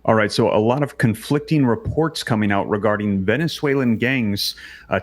All right, so a lot of conflicting reports coming out regarding Venezuelan gangs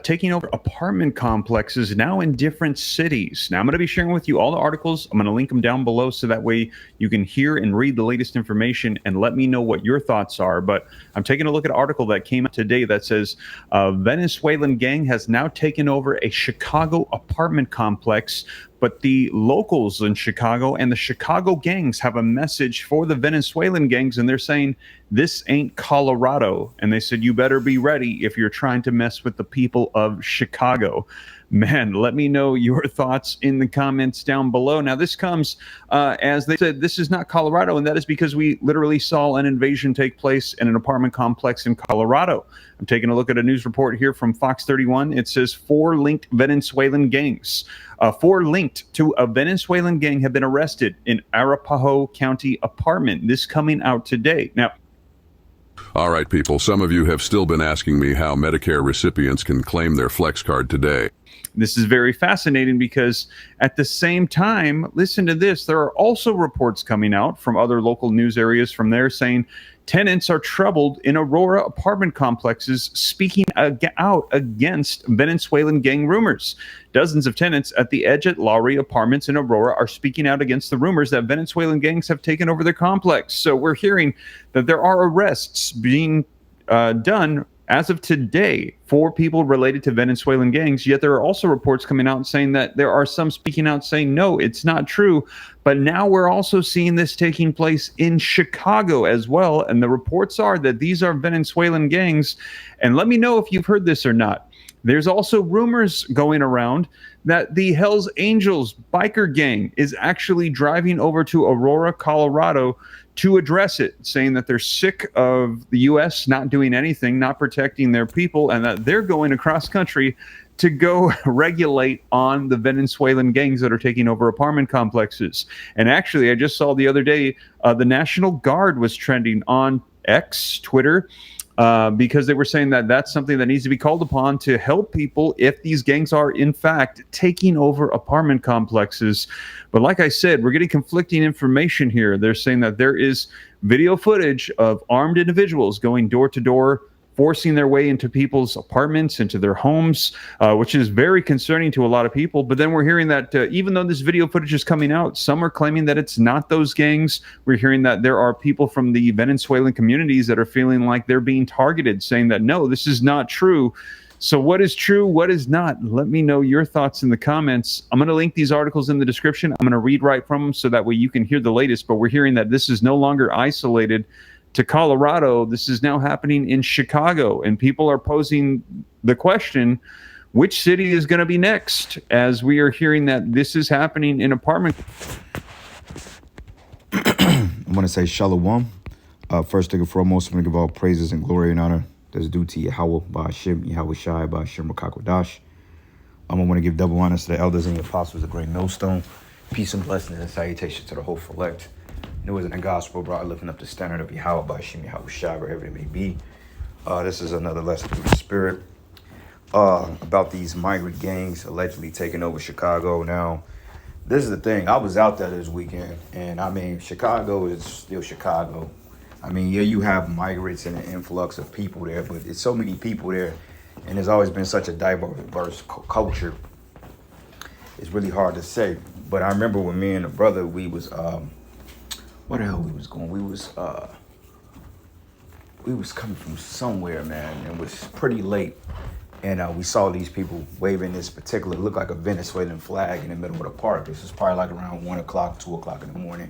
taking over apartment complexes now in different cities. Now, I'm going to be sharing with you all the articles. I'm going to link them down below so that way you can hear and read the latest information and let me know what your thoughts are. But I'm taking a look at an article that came out today that says a Venezuelan gang has now taken over a Chicago apartment complex, but the locals in Chicago and the Chicago gangs have a message for the Venezuelan gangs, and they're saying, this ain't Colorado. And they said, you better be ready if you're trying to mess with the people of Chicago. Man, let me know your thoughts in the comments down below. Now, this comes as they said, this is not Colorado, and that is because we literally saw an invasion take place in an apartment complex in Colorado. I'm taking a look at a news report here from Fox 31. It says 4 linked Venezuelan gangs. 4 linked to a Venezuelan gang have been arrested in Arapahoe County apartment. This coming out today. Now, all right, people, some of you have still been asking me how Medicare recipients can claim their Flex card today. this is very fascinating because at the same time, listen to this, there are also reports coming out from other local news areas from there saying tenants are troubled in Aurora apartment complexes, speaking out against Venezuelan gang rumors. Dozens of tenants at the Edge at Lowry Apartments in Aurora are speaking out against the rumors that Venezuelan gangs have taken over their complex. So we're hearing that there are arrests being done as of today for people related to Venezuelan gangs, yet there are also reports coming out saying that there are some speaking out saying, no, it's not true. But now we're also seeing this taking place in Chicago as well. And the reports are that these are Venezuelan gangs. And let me know if you've heard this or not. There's also rumors going around that the Hells Angels biker gang is actually driving over to Aurora, Colorado to address it, saying that they're sick of the U.S. not doing anything, not protecting their people, and that they're going across country to go regulate on the Venezuelan gangs that are taking over apartment complexes. And actually, I just saw the other day, the National Guard was trending on X, Twitter, because they were saying that that's something that needs to be called upon to help people if these gangs are, in fact, taking over apartment complexes. But like I said, we're getting conflicting information here. They're saying that there is video footage of armed individuals going door to door, forcing their way into people's apartments, into their homes, which is very concerning to a lot of people. But then we're hearing that even though this video footage is coming out, some are claiming that it's not those gangs. We're hearing that there are people from the Venezuelan communities that are feeling like they're being targeted, saying that, no, this is not true. So what is true? What is not? Let me know your thoughts in the comments. I'm going to link these articles in the description. I'm going to read right from them so that way you can hear the latest. But we're hearing that this is no longer isolated to Colorado. This is now happening in Chicago, and people are posing the question, which city is going to be next, as we are hearing that this is happening in apartment. I want to say shalom. First and foremost, I'm going to give all praises and glory and honor that's due to Yahweh, Ba'ashem, Yahweh Shai, Ba'ashem Rakakodash. I want to give double honors to the elders and the apostles, the great millstone. Peace and blessings and salutation to the whole elect. It was in the gospel, bro, lifting up the standard of Yahweh, Ba'ashem, Yahweh Shai, wherever it may be. This is another lesson through the spirit about these migrant gangs allegedly taking over Chicago. Now, this is the thing. I was out there this weekend, and I mean, Chicago is still Chicago. I mean, yeah, you have migrants and an influx of people there, but it's so many people there, and there's always been such a diverse culture. It's really hard to say. But I remember when me and a brother, we was, where the hell we was going? We was coming from somewhere, man, and it was pretty late. And we saw these people waving this particular, looked like a Venezuelan flag in the middle of the park. This was probably like around 1 o'clock, 2 o'clock in the morning.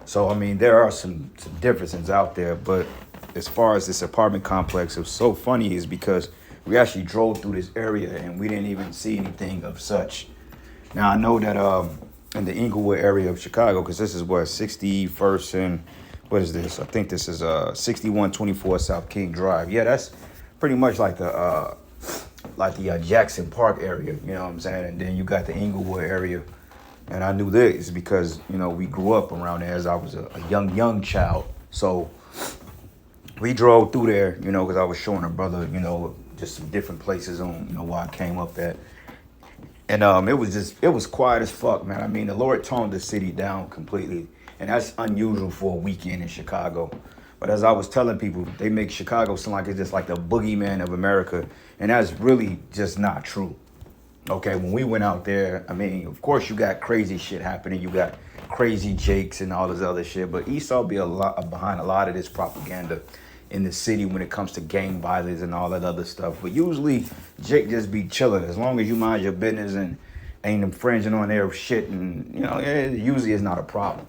So, I mean, there are some differences out there. But as far as this apartment complex, it was so funny is because we actually drove through this area and we didn't even see anything of such. Now, I know that in the Inglewood area of Chicago, because this is what, 61st and, what is this? I think this is 6124 South King Drive. Yeah, that's pretty much like the Jackson Park area, you know what I'm saying? And then you got the Inglewood area. And I knew this because, you know, we grew up around there as I was a young child. So we drove through there, you know, because I was showing a brother, you know, just some different places on, you know, where I came up at. And it was quiet as fuck, man. I mean, the Lord toned the city down completely. And that's unusual for a weekend in Chicago. But as I was telling people, they make Chicago sound like it's just like the boogeyman of America. And that's really just not true. Okay, when we went out there, I mean, of course you got crazy shit happening. You got crazy Jakes and all this other shit. But Esau be a lot behind a lot of this propaganda in the city when it comes to gang violence and all that other stuff. But usually Jake just be chilling as long as you mind your business and ain't infringing on their shit. And, you know, it usually is not a problem.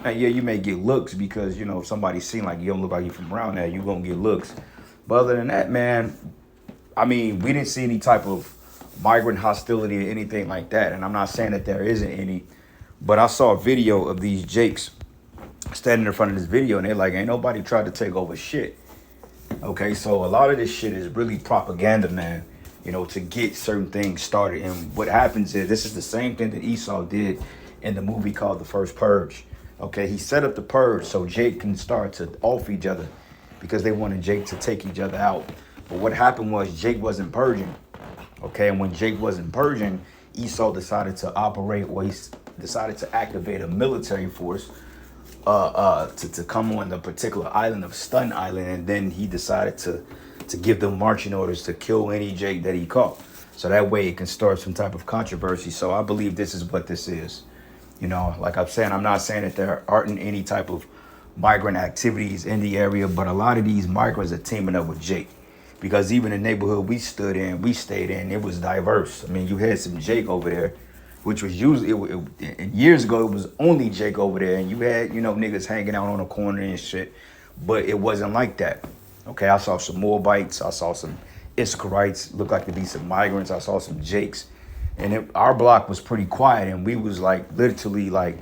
Now, yeah, you may get looks because, you know, if somebody seen like you don't look like you from around there, you gonna get looks. But other than that, man, I mean, we didn't see any type of migrant hostility or anything like that. And I'm not saying that there isn't any, but I saw a video of these Jakes standing in front of this video and they're like, ain't nobody tried to take over shit. Okay, so a lot of this shit is really propaganda, man, you know, to get certain things started. And what happens is this is the same thing that Esau did in the movie called The First Purge. Okay, he set up the purge so Jake can start to off each other because they wanted Jake to take each other out. But what happened was Jake wasn't purging. Okay, and when Jake wasn't purging, Esau decided to operate, or he decided to activate a military force to come on the particular island of Stun Island, and then he decided to give them marching orders to kill any Jake that he caught. So that way it can start some type of controversy. So I believe this is what this is. You know, like I'm saying, I'm not saying that there aren't any type of migrant activities in the area, but a lot of these migrants are teaming up with Jake. Because even the neighborhood we stayed in, it was diverse. I mean, you had some Jake over there, which was usually, years ago, it was only Jake over there. And you had, you know, niggas hanging out on the corner and shit. But it wasn't like that. Okay, I saw some Moabites. I saw some Issacharites, looked like to be some migrants. I saw some Jakes. And our block was pretty quiet. And we was like, literally like,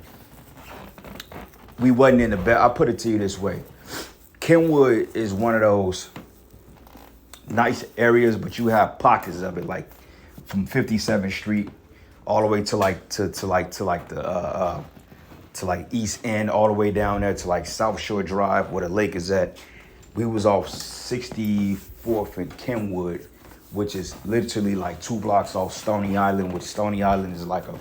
we wasn't in the bed. I'll put it to you this way. Kenwood is one of those nice areas, but you have pockets of it, like from 57th Street all the way to East End, all the way down there to like South Shore Drive where the lake is at. We was off 64th and Kenwood, which is literally like 2 blocks off Stony Island, which Stony Island is like a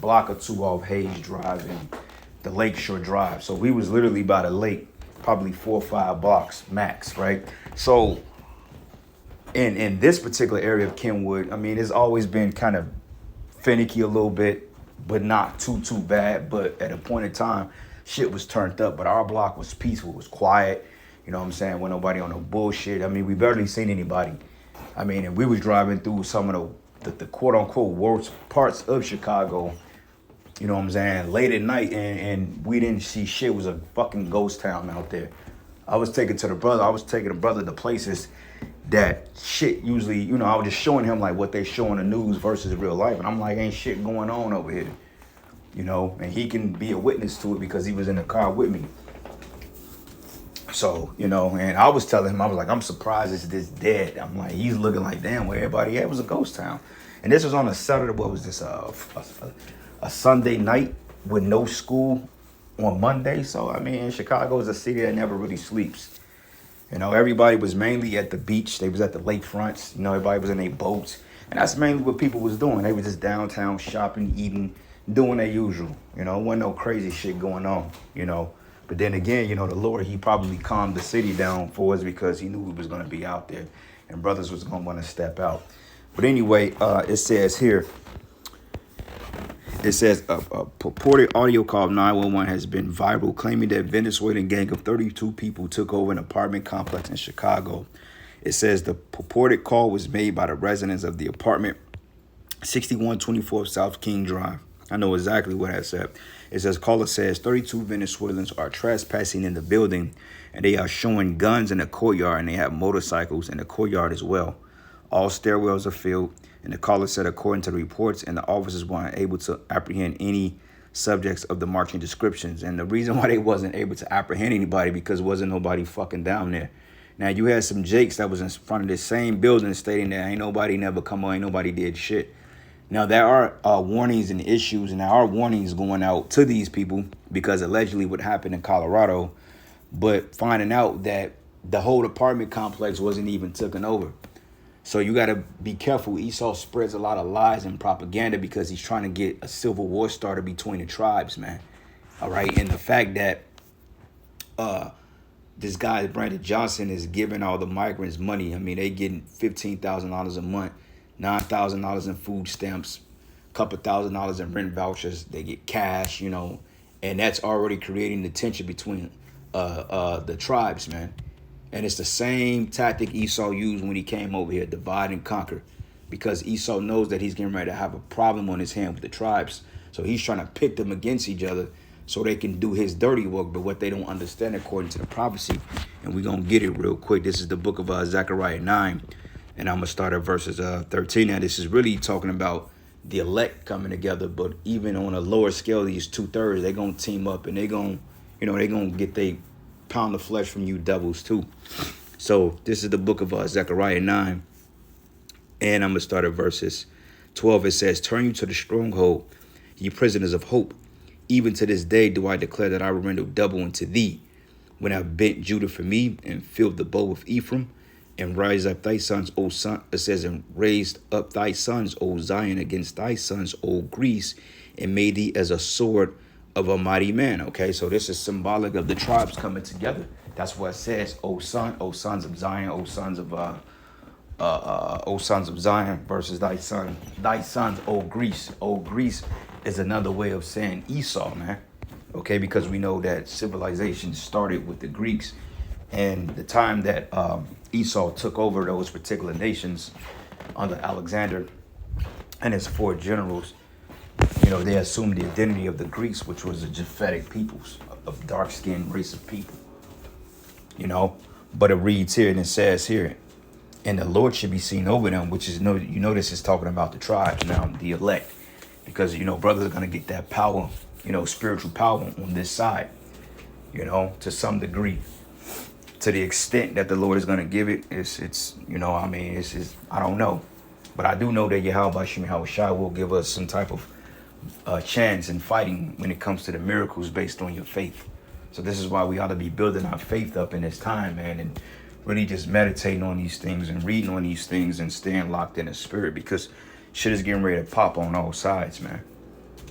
block or 2 off Hayes Drive and the Lakeshore Drive. So we was literally by the lake, probably 4 or 5 blocks max, right? So in this particular area of Kenwood, I mean, it's always been kind of finicky a little bit, but not too bad. But at a point in time, shit was turned up. But our block was peaceful, was quiet. You know what I'm saying? With nobody on no bullshit. I mean, we barely seen anybody. I mean, and we was driving through some of the quote unquote worst parts of Chicago. You know what I'm saying? Late at night, and we didn't see shit. It was a fucking ghost town out there. I was taking the brother to places that shit usually, you know, I was just showing him like what they show on the news versus real life. And I'm like, ain't shit going on over here, you know? And he can be a witness to it because he was in the car with me. So, you know, and I was telling him, I was like, I'm surprised it's this dead. I'm like, he's looking like, damn, where everybody at? It was a ghost town. And this was on a Saturday, what was this, a Sunday night with no school on Monday. So, I mean, Chicago is a city that never really sleeps. You know, everybody was mainly at the beach. They was at the lakefronts. You know, everybody was in their boats. And that's mainly what people was doing. They was just downtown shopping, eating, doing their usual. You know, wasn't no crazy shit going on, you know. But then again, you know, the Lord, he probably calmed the city down for us because he knew we was going to be out there. And brothers was going to want to step out. But anyway, it says here, it says a purported audio call of 911 has been viral, claiming that Venezuelan gang of 32 people took over an apartment complex in Chicago. It says the purported call was made by the residents of the apartment 6124 South King Drive. I know exactly what I said. It says, caller says 32 Venezuelans are trespassing in the building and they are showing guns in the courtyard and they have motorcycles in the courtyard as well. All stairwells are filled. And the caller said, according to the reports, and the officers weren't able to apprehend any subjects of the marching descriptions. And the reason why they wasn't able to apprehend anybody because wasn't nobody fucking down there. Now, you had some Jakes that was in front of the same building stating that ain't nobody never come on, ain't nobody did shit. Now, there are warnings and issues, and there are warnings going out to these people because allegedly what happened in Colorado, but finding out that the whole apartment complex wasn't even taken over. So you got to be careful. Esau spreads a lot of lies and propaganda because he's trying to get a civil war started between the tribes, man. All right. And the fact that this guy, Brandon Johnson, is giving all the migrants money. I mean, they getting $15,000 a month, $9,000 in food stamps, a couple $1,000 in rent vouchers. They get cash, you know, and that's already creating the tension between the tribes, man. And it's the same tactic Esau used when he came over here, divide and conquer, because Esau knows that he's getting ready to have a problem on his hand with the tribes. So he's trying to pit them against each other so they can do his dirty work. But what they don't understand, according to the prophecy, and we're going to get it real quick. This is the book of Zechariah 9, and I'm going to start at verses 13. Now, this is really talking about the elect coming together, but even on a lower scale, these 2/3, they're going to team up, and they're going to get they pound of flesh from you devils too. So this is the book of Zechariah 9, and I'm going to start at verses 12. It says, turn you to the stronghold, ye prisoners of hope. Even to this day do I declare that I will render double unto thee, when I have bent Judah for me and filled the bow of Ephraim, and raised up thy sons, O son. It says, and raised up thy sons, O Zion, against thy sons, O Greece, and made thee as a sword of a mighty man. Okay, so this is symbolic of the tribes coming together. That's what it says, O son, O sons of Zion, O sons of O sons of Zion, versus thy sons, O Greece. O Greece is another way of saying Esau, man. Okay, because we know that civilization started with the Greeks, and the time that Esau took over those particular nations under Alexander and his 4 generals, you know, they assumed the identity of the Greeks, which was the Japhetic peoples, of dark-skinned race of people, you know. But it reads here, and it says here, and the Lord should be seen over them, which is, you notice it's talking about the tribes now, the elect, because, you know, brothers are going to get that power, you know, spiritual power on this side, you know, to some degree. To the extent that the Lord is going to give it, it's you know, I mean, it's I don't know. But I do know that Yahweh Shai will give us some type of chance in fighting when it comes to the miracles based on your faith. So this is why we ought to be building our faith up in this time, man, and really just meditating on these things and reading on these things and staying locked in the spirit, because shit is getting ready to pop on all sides, man.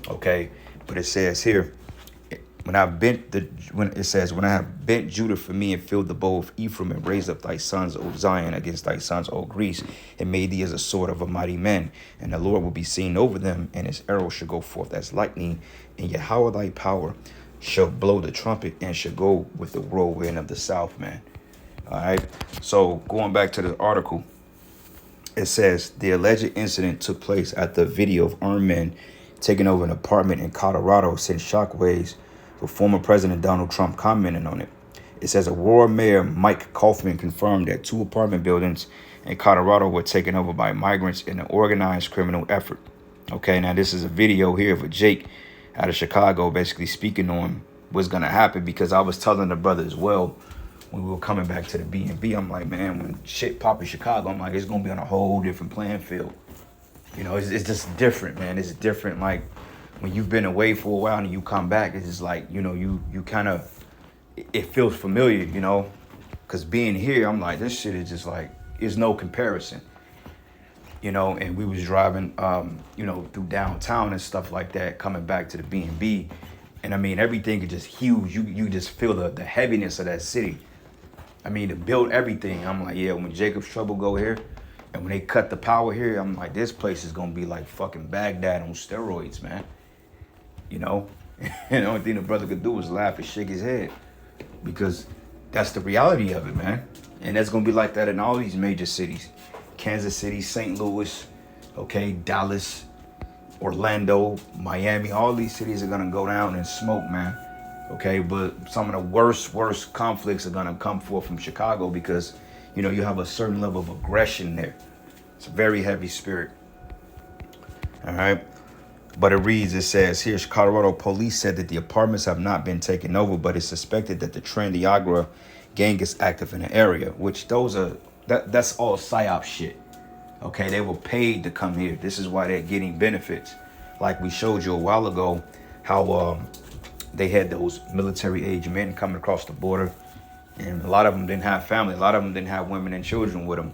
Okay, but it says here, when I have bent Judah for me and filled the bow of Ephraim and raised up thy sons, O Zion, against thy sons, O Greece, and made thee as a sword of a mighty man, and the Lord will be seen over them, and his arrow shall go forth as lightning, and Yahweh thy power shall blow the trumpet and shall go with the whirlwind of the south, man. All right. So going back to the article, it says the alleged incident took place after a video of armed men taking over an apartment in Colorado sent shockwaves, with former President Donald Trump commenting on it. It says Aurora Mayor Mike Kaufman confirmed that 2 apartment buildings in Colorado were taken over by migrants in an organized criminal effort. Okay, now this is a video here of a Jake out of Chicago basically speaking on what's going to happen, because I was telling the brother as well when we were coming back to the B&B, I'm like, man, when shit pop in Chicago, I'm like, it's going to be on a whole different playing field. You know, it's just different, man. It's different, like, when you've been away for a while and you come back, it's just like, you know, you kind of, it feels familiar, you know, because being here, I'm like, this shit is just like, there's no comparison, you know. And we was driving, you know, through downtown and stuff like that, coming back to the B&B, and I mean, everything is just huge. You just feel the heaviness of that city. I mean, to build everything, I'm like, yeah, when Jacob's Trouble go here, and when they cut the power here, I'm like, this place is gonna be like fucking Baghdad on steroids, man. You know, and the only thing the brother could do was laugh and shake his head, because that's the reality of it, man. And that's gonna be like that in all these major cities: Kansas City, St. Louis, okay, Dallas, Orlando, Miami. All these cities are gonna go down in smoke, man. Okay, but some of the worst conflicts are gonna come forth from Chicago, because, you know, you have a certain level of aggression there. It's a very heavy spirit. All right. But it reads, it says here, Colorado police said that the apartments have not been taken over, but it's suspected that the Trendiagra gang is active in the area, which that's all psyop shit. Okay, they were paid to come here. This is why they're getting benefits. Like we showed you a while ago, how they had those military age men coming across the border, and a lot of them didn't have family. A lot of them didn't have women and children with them,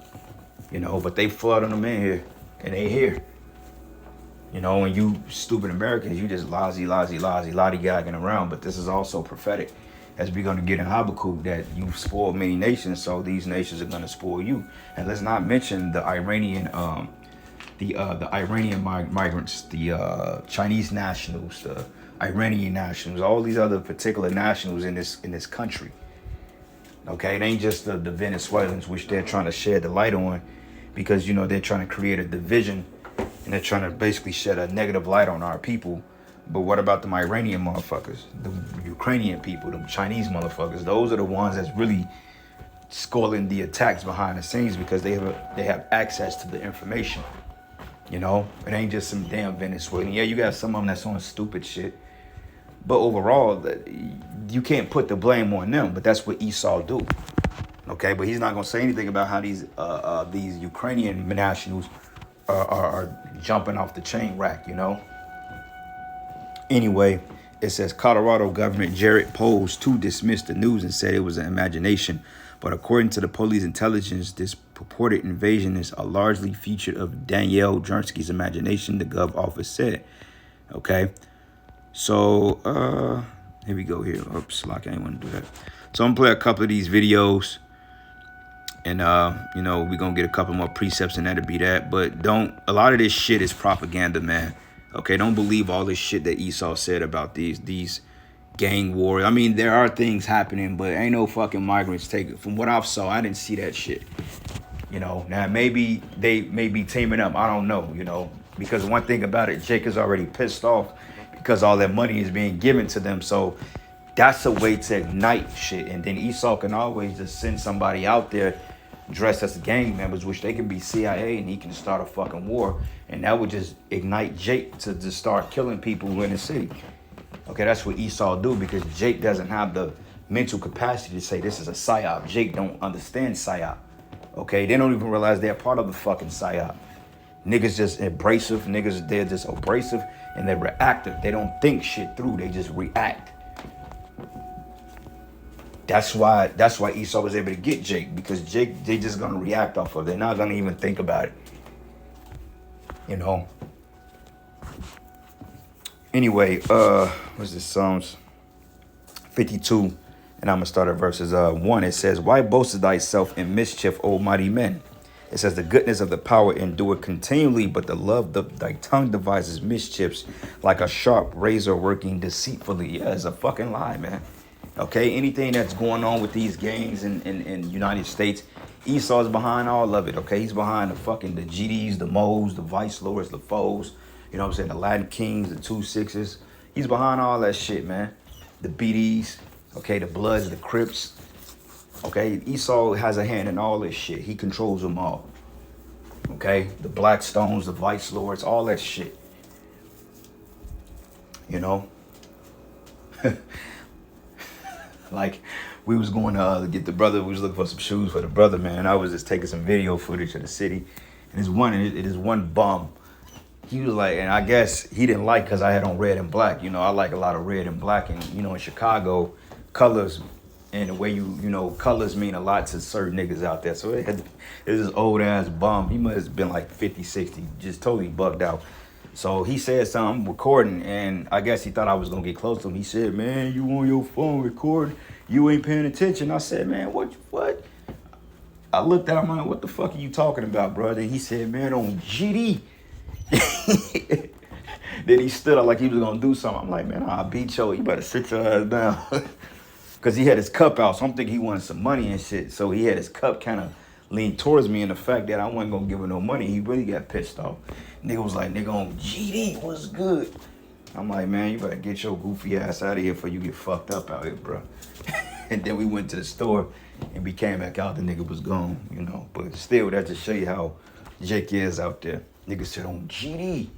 you know, but they flooded them in here, and they here. You know, and you stupid Americans, you just lollygagging around. But this is also prophetic. as we're going to get in Habakkuk, that you've spoiled many nations, so these nations are going to spoil you. And let's not mention the Iranian migrants, the Chinese nationals, the Iranian nationals, all these other particular nationals in this country. Okay, it ain't just the Venezuelans, which they're trying to shed the light on, because they're trying to create a division, and they're trying to basically shed a negative light on our people. But what about the Iranian motherfuckers, the Ukrainian people, the Chinese motherfuckers? Those are the ones that's really sculling the attacks behind the scenes, because they have access to the information. It ain't just some damn Venezuelan. Yeah, you got some of them that's on stupid shit, but overall, you can't put the blame on them. But that's what Esau do. Okay, but he's not gonna say anything about how these Ukrainian nationals are jumping off the chain rack. Anyway, it says Colorado Governor Jared Poles too dismissed the news and said it was an imagination. But according to the police intelligence, this purported invasion is a largely feature of Danielle Jernsky's imagination, the Gov office said. Okay, so here we go here. Oops, like I didn't want to do that. So I'm gonna play a couple of these videos, and we're gonna get a couple more precepts, and that'll be that. But a lot of this shit is propaganda, man. Okay, don't believe all this shit that Esau said about these gang wars. I mean, there are things happening, but ain't no fucking migrants taking. From what I've saw, I didn't see that shit. Now maybe they may be teaming up. I don't know, because one thing about it, Jake is already pissed off because all that money is being given to them. So that's a way to ignite shit. And then Esau can always just send somebody out there dressed as gang members, which they can be CIA, and he can start a fucking war. And that would just ignite Jake to just start killing people in the city. Okay, that's what Esau do, because Jake doesn't have the mental capacity to say this is a psyop. Jake don't understand psyop. Okay, they don't even realize they're part of the fucking psyop. Niggas just abrasive. They're just abrasive, and they're reactive. They don't think shit through. They just react. That's why Esau was able to get Jake, because Jake, they just gonna react off of it. They're not gonna even think about it. Anyway, what's this? Psalms 52, and I'm gonna start at verses 1. It says, "Why boastest thyself in mischief, O mighty men?" It says, "The goodness of the power endure continually, but the love of thy tongue devises mischiefs, like a sharp razor working deceitfully." Yeah, it's a fucking lie, man. Okay, anything that's going on with these gangs in United States, Esau's behind all of it. Okay, he's behind the GDs, the Moes, the Vice Lords, the Foes. The Latin Kings, the 2-6s. He's behind all that shit, man. The BDs, okay, the Bloods, the Crips. Okay, Esau has a hand in all this shit. He controls them all. Okay, the Blackstones, the Vice Lords, all that shit. Like, we was going to get the brother. We was looking for some shoes for the brother, man. I was just taking some video footage of the city, and it is one bum. He was like, and I guess he didn't like because I had on red and black. I like a lot of red and black, and in Chicago, colors and the way colors mean a lot to certain niggas out there. So it was this old ass bum. He must have been like 50, 60, just totally bugged out. So he said something, recording, and I guess he thought I was gonna get close to him. He said, "Man, you on your phone recording? You ain't paying attention." I said, "Man, what?" I looked at him, like, "What the fuck are you talking about, brother?" And he said, "Man, on GD." Then he stood up like he was gonna do something. I'm like, "Man, I'll beat you. You better sit your ass down." Because he had his cup out, so I'm thinking he wanted some money and shit. So he had his cup kind of leaned towards me, and the fact that I wasn't gonna give him no money, he really got pissed off. Nigga was like, "Nigga on GD, what's good?" I'm like, "Man, you better get your goofy ass out of here before you get fucked up out here, bro." And then we went to the store, and we came back out. The nigga was gone, But still, that just show you how Jake is out there. Niggas said on GD.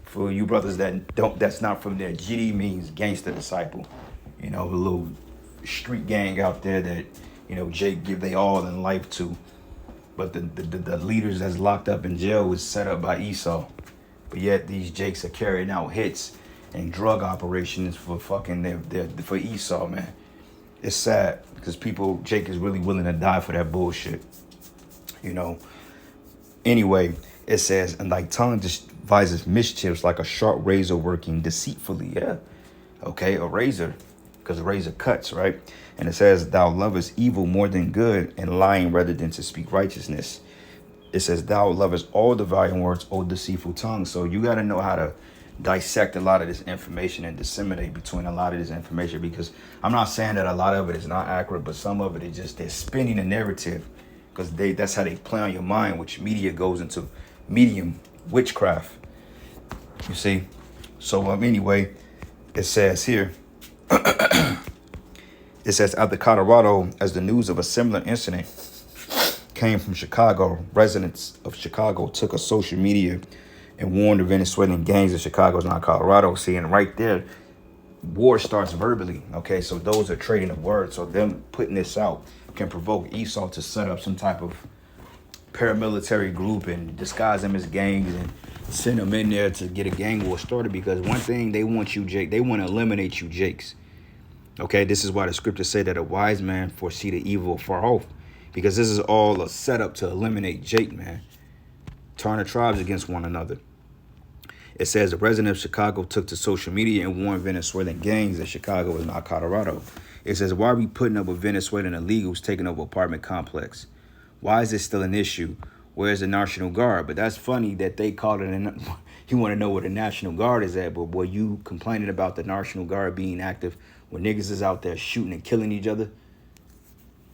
For you brothers that's not from there, GD means gangster disciple. A little street gang out there that, Jake give they all in life to. But the leaders that's locked up in jail was set up by Esau. But yet these Jakes are carrying out hits and drug operations for for Esau, man. It's sad because Jake is really willing to die for that bullshit. Anyway, it says, "And thy tongue devises mischiefs like a sharp razor working deceitfully." Yeah. Okay, a razor because razor cuts, right? And it says, thou lovest evil more than good, and lying rather than to speak righteousness. It says, thou lovest all the valiant words, O deceitful tongue. So you got to know how to dissect a lot of this information and disseminate between a lot of this information, because I'm not saying that a lot of it is not accurate, but some of it is just they're spinning a narrative, because that's how they play on your mind, which media goes into medium witchcraft. You see? So anyway, it says here, it says, out of Colorado, as the news of a similar incident came from Chicago, residents of Chicago took to social media and warned the Venezuelan gangs of Chicago, not Colorado. See, and right there, war starts verbally. Okay, so those are trading of words. So them putting this out can provoke Esau to set up some type of paramilitary group and disguise them as gangs and send them in there to get a gang war started. Because one thing they want you, Jake, they want to eliminate you, Jakes. Okay, this is why the scriptures say that a wise man foresee the evil far off. Because this is all a setup to eliminate Jake, man. Turn the tribes against one another. It says the resident of Chicago took to social media and warned Venezuelan gangs that Chicago is not Colorado. It says, why are we putting up with Venezuelan illegals taking over apartment complex? Why is this still an issue? Where's the National Guard? But that's funny that they called it, you want to know where the National Guard is at, but boy, you complaining about the National Guard being active when niggas is out there shooting and killing each other.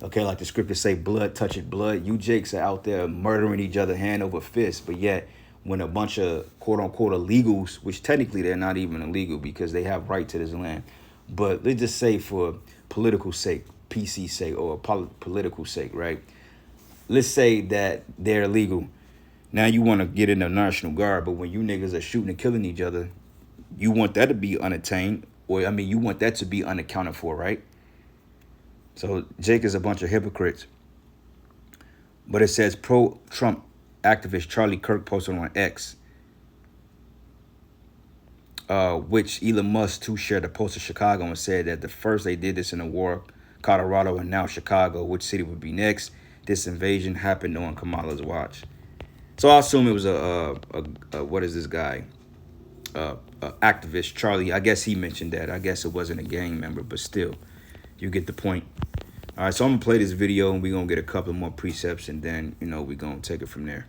Okay, like the scriptures say, blood toucheth blood. You Jakes are out there murdering each other hand over fist. But yet, when a bunch of quote-unquote illegals, which technically they're not even illegal because they have right to this land, but let's just say for political sake, PC sake, or political sake, right? Let's say that they're illegal. Now you want to get in the National Guard, but when you niggas are shooting and killing each other, you want that to be unattained, or I mean, you want that to be unaccounted for, right? So Jake is a bunch of hypocrites. But it says pro-Trump activist Charlie Kirk posted on X, which Elon Musk too shared a post of Chicago and said that the first they did this in the war, Colorado, and now Chicago, which city would be next? This invasion happened on Kamala's watch. So I assume it was a what is this guy? Activist Charlie. I guess he mentioned that. I guess it wasn't a gang member, but still, you get the point. All right, so I'm going to play this video, and we're going to get a couple more precepts, and then, you know, we're going to take it from there.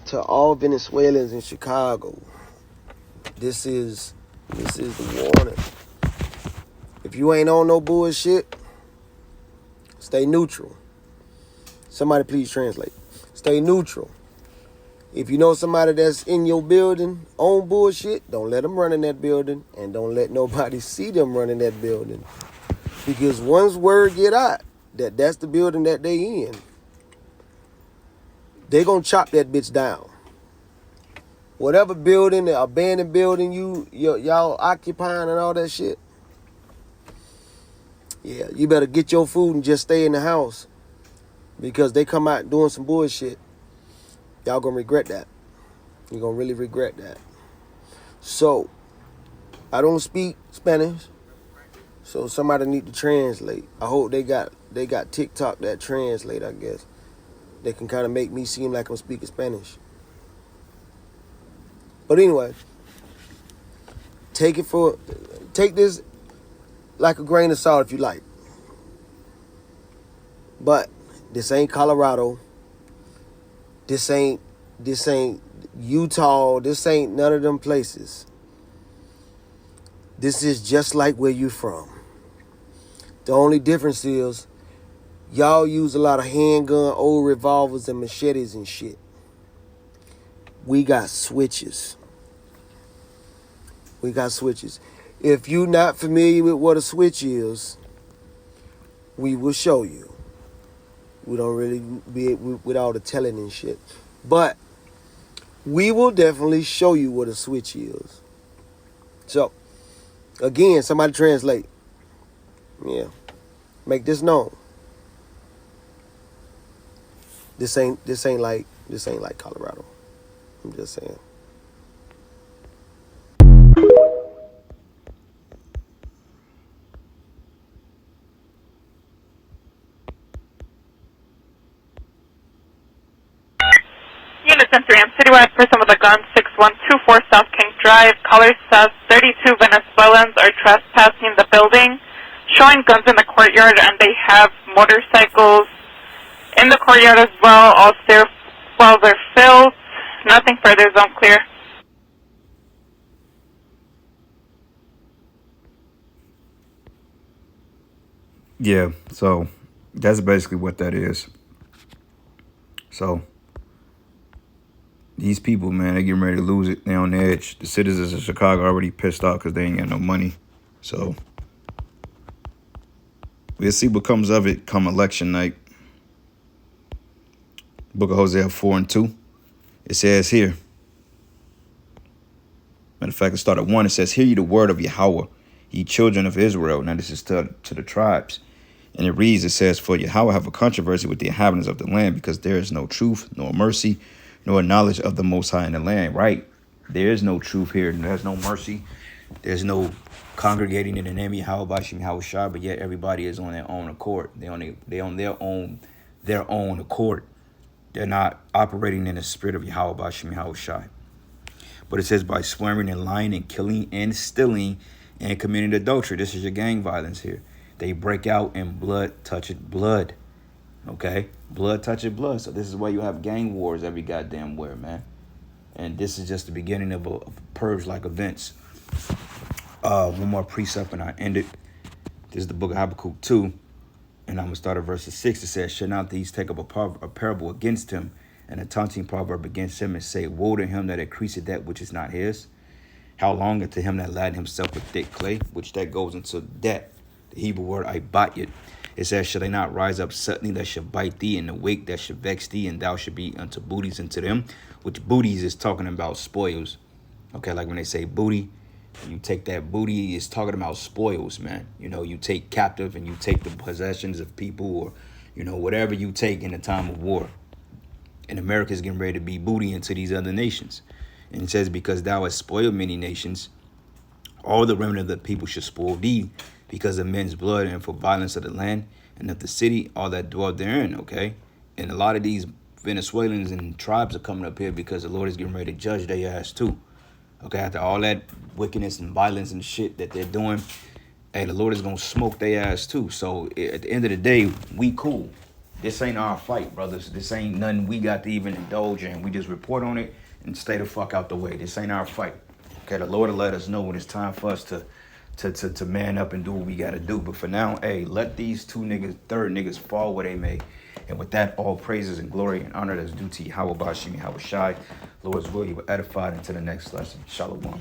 To all Venezuelans in Chicago, this is the warning. If you ain't on no bullshit, stay neutral. Somebody please translate. Stay neutral. If you know somebody that's in your building on bullshit, don't let them run in that building, and don't let nobody see them run in that building. Because once word get out that that's the building that they in, they gonna chop that bitch down. Whatever building, the abandoned building y'all occupying and all that shit, yeah, you better get your food and just stay in the house. Because they come out doing some bullshit, y'all gonna regret that. You're gonna really regret that. So, I don't speak Spanish. So somebody need to translate. I hope they got TikTok that translate, I guess. They can kind of make me seem like I'm speaking Spanish. But anyway, take this like a grain of salt if you like. But this ain't Colorado. This ain't Utah. This ain't none of them places. This is just like where you from. The only difference is y'all use a lot of handgun, old revolvers, and machetes and shit. We got switches. If you're not familiar with what a switch is, we will show you. We don't really be with all the telling and shit. But we will definitely show you what a switch is. So, again, somebody translate. Yeah. Make this known. This ain't like Colorado. I'm just saying. Unit 10-3, I'm citywide person with a gun, 6124 South King Drive, caller says 32 Venezuelans are trespassing the building, showing guns in the courtyard, and they have motorcycles in the courtyard as well. All they're filled. Nothing further is unclear. Yeah, so that's basically what that is. So these people, man, they getting ready to lose it. They on the edge. The citizens of Chicago are already pissed off because they ain't got no money. So we'll see what comes of it come election night. Book of Hosea 4:2. It says here. Matter of fact, it started 1. It says, "Hear ye the word of Yahweh, ye children of Israel." Now this is to the tribes. And it reads, it says, "For Yahweh have a controversy with the inhabitants of the land, because there is no truth, nor mercy, nor knowledge of the Most High in the land." Right? There is no truth here. There's no mercy. There's no congregating in the name of Yahweh Bashim Yahushua, but yet everybody is on their own accord. They on their own accord. They're not operating in the spirit of Yahweh Bashim Yahushua. But it says by swearing and lying and killing and stealing and committing adultery. This is your gang violence here. They break out and blood toucheth blood. Okay? Blood toucheth blood. So this is why you have gang wars every goddamn where, man. And this is just the beginning of a purge-like events. One more precept and I end it. This is the book of Habakkuk 2. And I'm going to start at verse 6. It says, "Shall not these take up a parable against him, and a taunting proverb against him, and say, Woe to him that increaseth that which is not his? How long unto him that laden himself with thick clay?" Which that goes into debt. The Hebrew word ibatyet. It says, "Shall they not rise up suddenly that should bite thee, and awake that should vex thee, and thou should be unto booties unto them?" Which booties is talking about spoils. Okay, like when they say booty, you take that booty, it's talking about spoils, man. You know, you take captive and you take the possessions of people, or, you know, whatever you take in a time of war. And America's getting ready to be booty into these other nations. And it says, "Because thou hast spoiled many nations, all the remnant of the people shall spoil thee, because of men's blood and for violence of the land and of the city, all that dwell therein." Okay? And a lot of these Venezuelans and tribes are coming up here because the Lord is getting ready to judge their ass too. Okay? After all that wickedness and violence and shit that they're doing, hey, the Lord is going to smoke their ass too. So at the end of the day, we cool. This ain't our fight, brothers. This ain't nothing we got to even indulge in. We just report on it and stay the fuck out the way. This ain't our fight. Okay, the Lord will let us know when it's time for us to man up and do what we got to do. But for now, hey, let these third niggas fall where they may. And with that, all praises and glory and honor that's due to Yahweh Bashim Yahushai. Lord's will, you were edified into the next lesson. Shalom.